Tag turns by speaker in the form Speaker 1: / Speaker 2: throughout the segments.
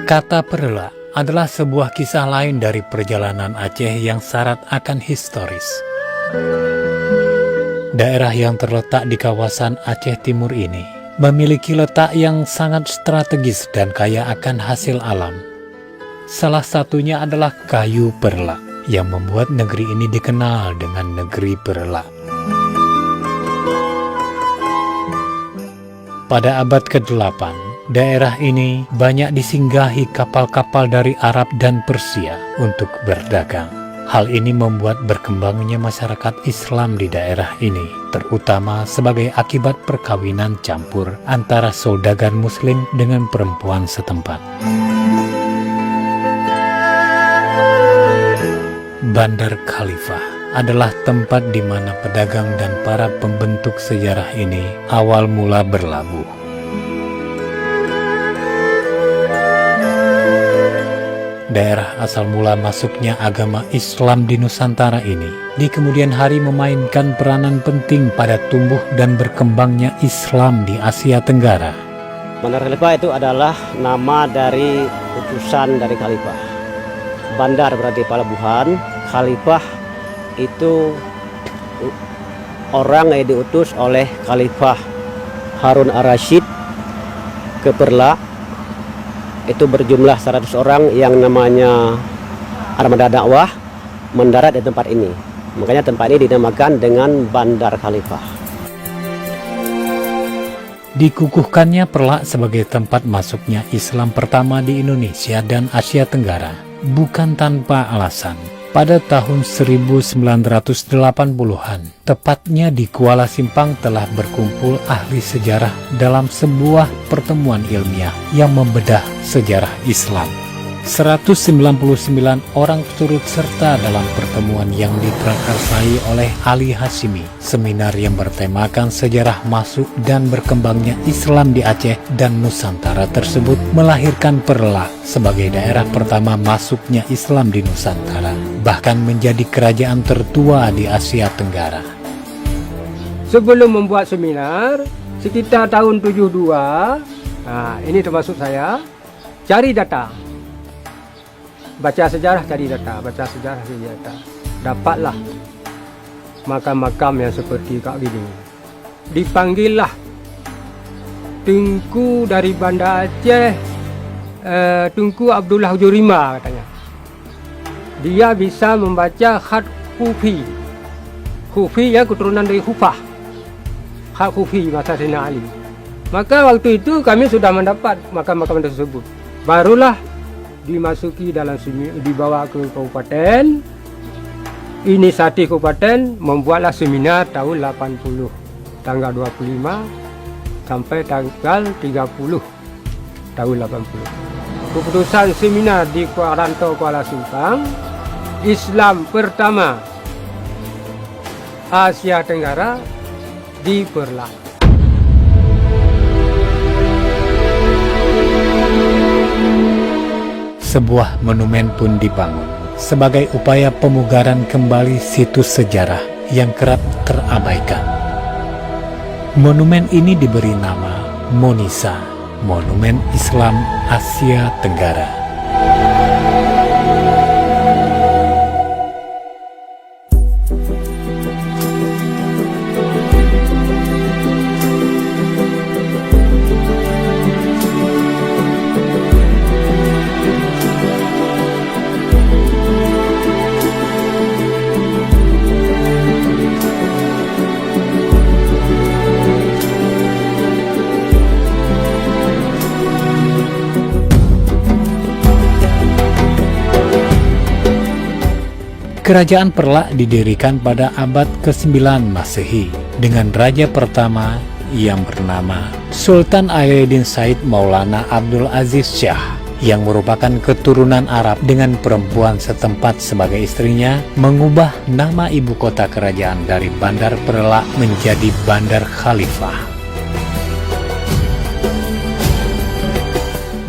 Speaker 1: Kata Perla adalah sebuah kisah lain dari perjalanan Aceh yang syarat akan historis. Daerah yang terletak di kawasan Aceh Timur ini memiliki letak yang sangat strategis dan kaya akan hasil alam. Salah satunya adalah kayu perla yang membuat negeri ini dikenal dengan negeri perla. Pada abad ke-8, daerah ini banyak disinggahi kapal-kapal dari Arab dan Persia untuk berdagang. Hal ini membuat berkembangnya masyarakat Islam di daerah ini, terutama sebagai akibat perkawinan campur antara saudagar Muslim dengan perempuan setempat. Bandar Khalifah adalah tempat di mana pedagang dan para pembentuk sejarah ini awal mula berlabuh. Daerah asal mula masuknya agama Islam di Nusantara ini di kemudian hari memainkan peranan penting pada tumbuh dan berkembangnya Islam di Asia Tenggara.
Speaker 2: Bandar Khalifah itu adalah nama dari utusan dari Khalifah. Bandar berarti pelabuhan, Khalifah itu orang yang diutus oleh Khalifah Harun ar-Rasyid ke Perla. Itu berjumlah 100 orang yang namanya armada dakwah mendarat di tempat ini. Makanya tempat ini dinamakan dengan Bandar Khalifah.
Speaker 1: Dikukuhkannya Perla sebagai tempat masuknya Islam pertama di Indonesia dan Asia Tenggara bukan tanpa alasan. Pada tahun 1980-an, tepatnya di Kuala Simpang telah berkumpul ahli sejarah dalam sebuah pertemuan ilmiah yang membedah sejarah Islam. 199 orang turut serta dalam pertemuan yang diprakarsai oleh Ali Hashimi, seminar yang bertemakan sejarah masuk dan berkembangnya Islam di Aceh dan Nusantara tersebut melahirkan Perla sebagai daerah pertama masuknya Islam di Nusantara, bahkan menjadi kerajaan tertua di Asia Tenggara.
Speaker 3: Sebelum membuat seminar, sekitar tahun 72, ini termasuk saya, cari data. Baca sejarah cari data, dapatlah makam-makam yang seperti kak gini. Dipanggillah Tunku dari Banda Aceh, Tunku Abdullah Hujurima katanya. Dia bisa membaca khat Kufi. Kufi yang keturunan dari Khufah. Khat Kufi masa Sayyidina Ali. Maka waktu itu kami sudah mendapat makam-makam tersebut. Barulah dimasuki dalam dibawa ke kabupaten, inisiatif kabupaten membuatlah seminar tahun 80, tanggal 25 sampai tanggal 30 tahun 80. Keputusan seminar di Rantau Kuala Simpang, Islam pertama Asia Tenggara di Perla.
Speaker 1: Sebuah monumen pun dibangun sebagai upaya pemugaran kembali situs sejarah yang kerap terabaikan. Monumen ini diberi nama Monisa, Monumen Islam Asia Tenggara. Kerajaan Perla didirikan pada abad ke-9 Masehi dengan raja pertama yang bernama Sultan Alauddin Said Maulana Abdul Aziz Shah yang merupakan keturunan Arab dengan perempuan setempat sebagai istrinya, mengubah nama ibu kota kerajaan dari Bandar Perla menjadi Bandar Khalifah.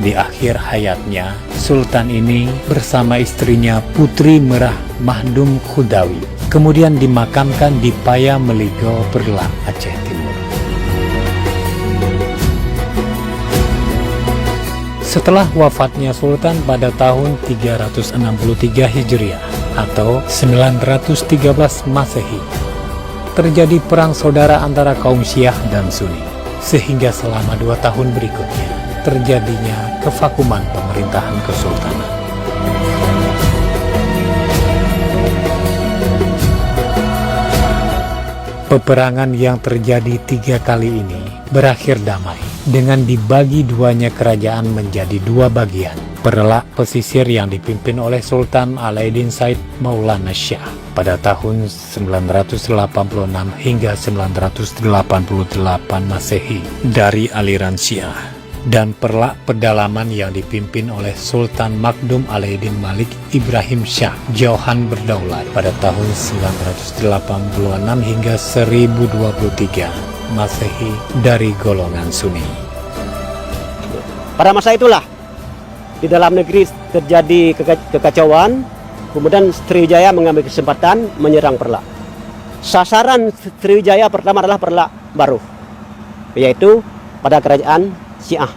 Speaker 1: Di akhir hayatnya, Sultan ini bersama istrinya Putri Merah Mahdum Khudawi kemudian dimakamkan di Paya Meligo, Perla, Aceh Timur. Setelah wafatnya Sultan pada tahun 363 Hijriah atau 913 Masehi, terjadi perang saudara antara kaum Syiah dan Sunni, sehingga selama 2 tahun berikutnya terjadinya kevakuman pemerintahan kesultanan. Peperangan yang terjadi 3 kali ini berakhir damai dengan dibagi duanya kerajaan menjadi 2 bagian. Perlak pesisir yang dipimpin oleh Sultan Alauddin Said Maulana Shah pada tahun 986 hingga 988 Masehi dari aliran Syiah, dan perlak pedalaman yang dipimpin oleh Sultan Makdum Alauddin Malik Ibrahim Shah Johan Berdaulat pada tahun 986 hingga 1023 Masehi dari golongan Sunni.
Speaker 2: Pada masa itulah di dalam negeri terjadi kekacauan, kemudian Sriwijaya mengambil kesempatan menyerang Perlak. Sasaran Sriwijaya pertama adalah Perlak Baru, yaitu pada kerajaan Syiah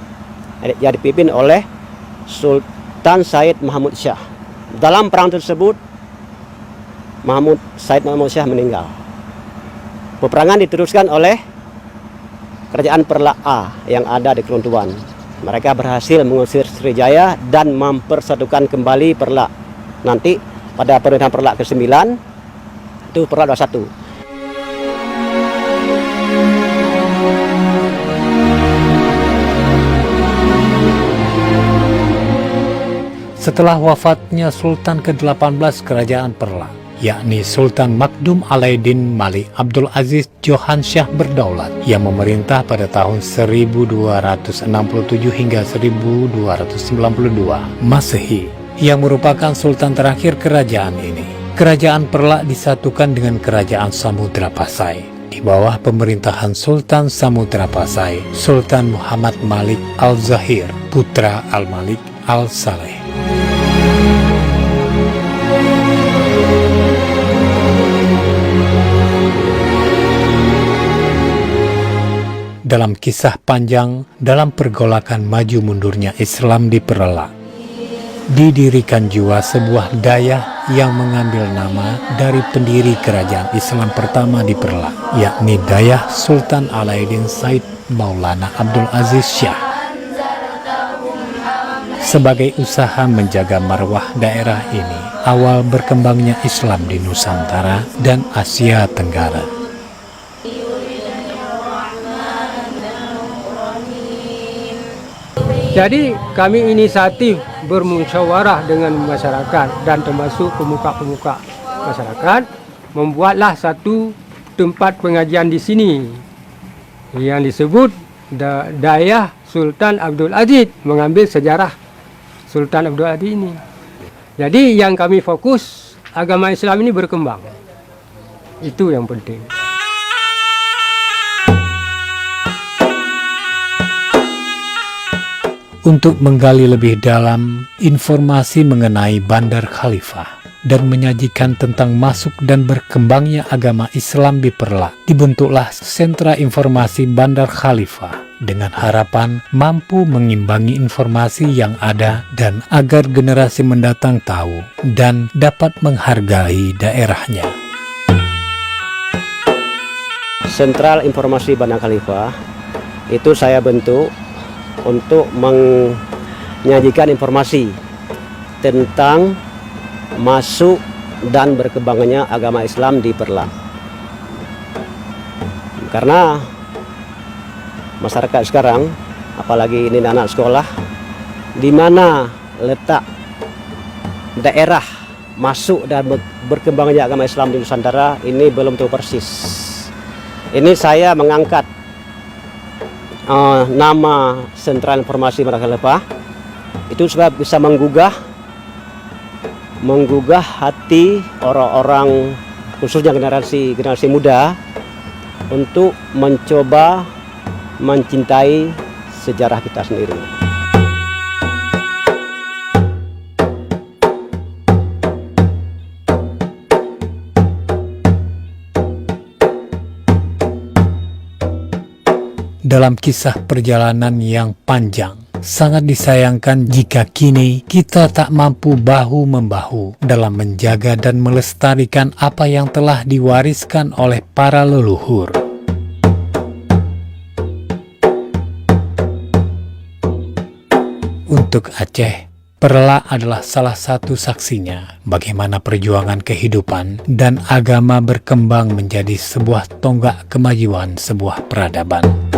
Speaker 2: yang dipimpin oleh Sultan Said Mahmud Shah. Dalam perang tersebut Said Mahmud Shah meninggal. Peperangan diteruskan oleh kerajaan Perlak A yang ada di Keluntuan. Mereka berhasil mengusir Sriwijaya dan mempersatukan kembali Perlak. Nanti pada pemerintahan Perlak ke-9 itu Perlak 21.
Speaker 1: Setelah wafatnya Sultan ke-18 Kerajaan Perlak, yakni Sultan Makdum Alauddin Malik Abdul Aziz Johan Shah Berdaulat yang memerintah pada tahun 1267 hingga 1292 Masehi, yang merupakan Sultan terakhir kerajaan ini. Kerajaan Perlak disatukan dengan Kerajaan Samudra Pasai di bawah pemerintahan Sultan Samudra Pasai, Sultan Muhammad Malik Al-Zahir, putra Al-Malik Al-Saleh. Dalam kisah panjang dalam pergolakan maju mundurnya Islam di Perlak, didirikan juga sebuah dayah yang mengambil nama dari pendiri kerajaan Islam pertama di Perlak, yakni dayah Sultan Alauddin Said Maulana Abdul Aziz Shah, sebagai usaha menjaga marwah daerah ini awal berkembangnya Islam di Nusantara dan Asia Tenggara.
Speaker 3: Jadi kami inisiatif bermusyawarah dengan masyarakat dan termasuk pemuka-pemuka masyarakat, membuatlah satu tempat pengajian di sini yang disebut Dayah Sultan Abdul Aziz, mengambil sejarah Sultan Abdul Aziz ini. Jadi yang kami fokus, agama Islam ini berkembang. Itu yang penting.
Speaker 1: Untuk menggali lebih dalam informasi mengenai Bandar Khalifah dan menyajikan tentang masuk dan berkembangnya agama Islam di Perlak, dibentuklah Sentra Informasi Bandar Khalifah dengan harapan mampu mengimbangi informasi yang ada dan agar generasi mendatang tahu dan dapat menghargai daerahnya.
Speaker 2: Sentral Informasi Bandar Khalifah itu saya bentuk untuk menyajikan informasi tentang masuk dan berkembangnya agama Islam di Perlak. Karena masyarakat sekarang, apalagi ini anak sekolah, di mana letak daerah masuk dan berkembangnya agama Islam di Nusantara ini belum tahu persis. Ini saya mengangkat nama Sentral Informasi Bandar Khalifah itu supaya bisa menggugah hati orang-orang, khususnya generasi muda, untuk mencoba mencintai sejarah kita sendiri.
Speaker 1: Dalam kisah perjalanan yang panjang Sangat disayangkan jika kini kita tak mampu bahu-membahu dalam menjaga dan melestarikan apa yang telah diwariskan oleh para leluhur. Untuk Aceh, Perla adalah salah satu saksinya bagaimana perjuangan kehidupan dan agama berkembang menjadi sebuah tonggak kemajuan sebuah peradaban.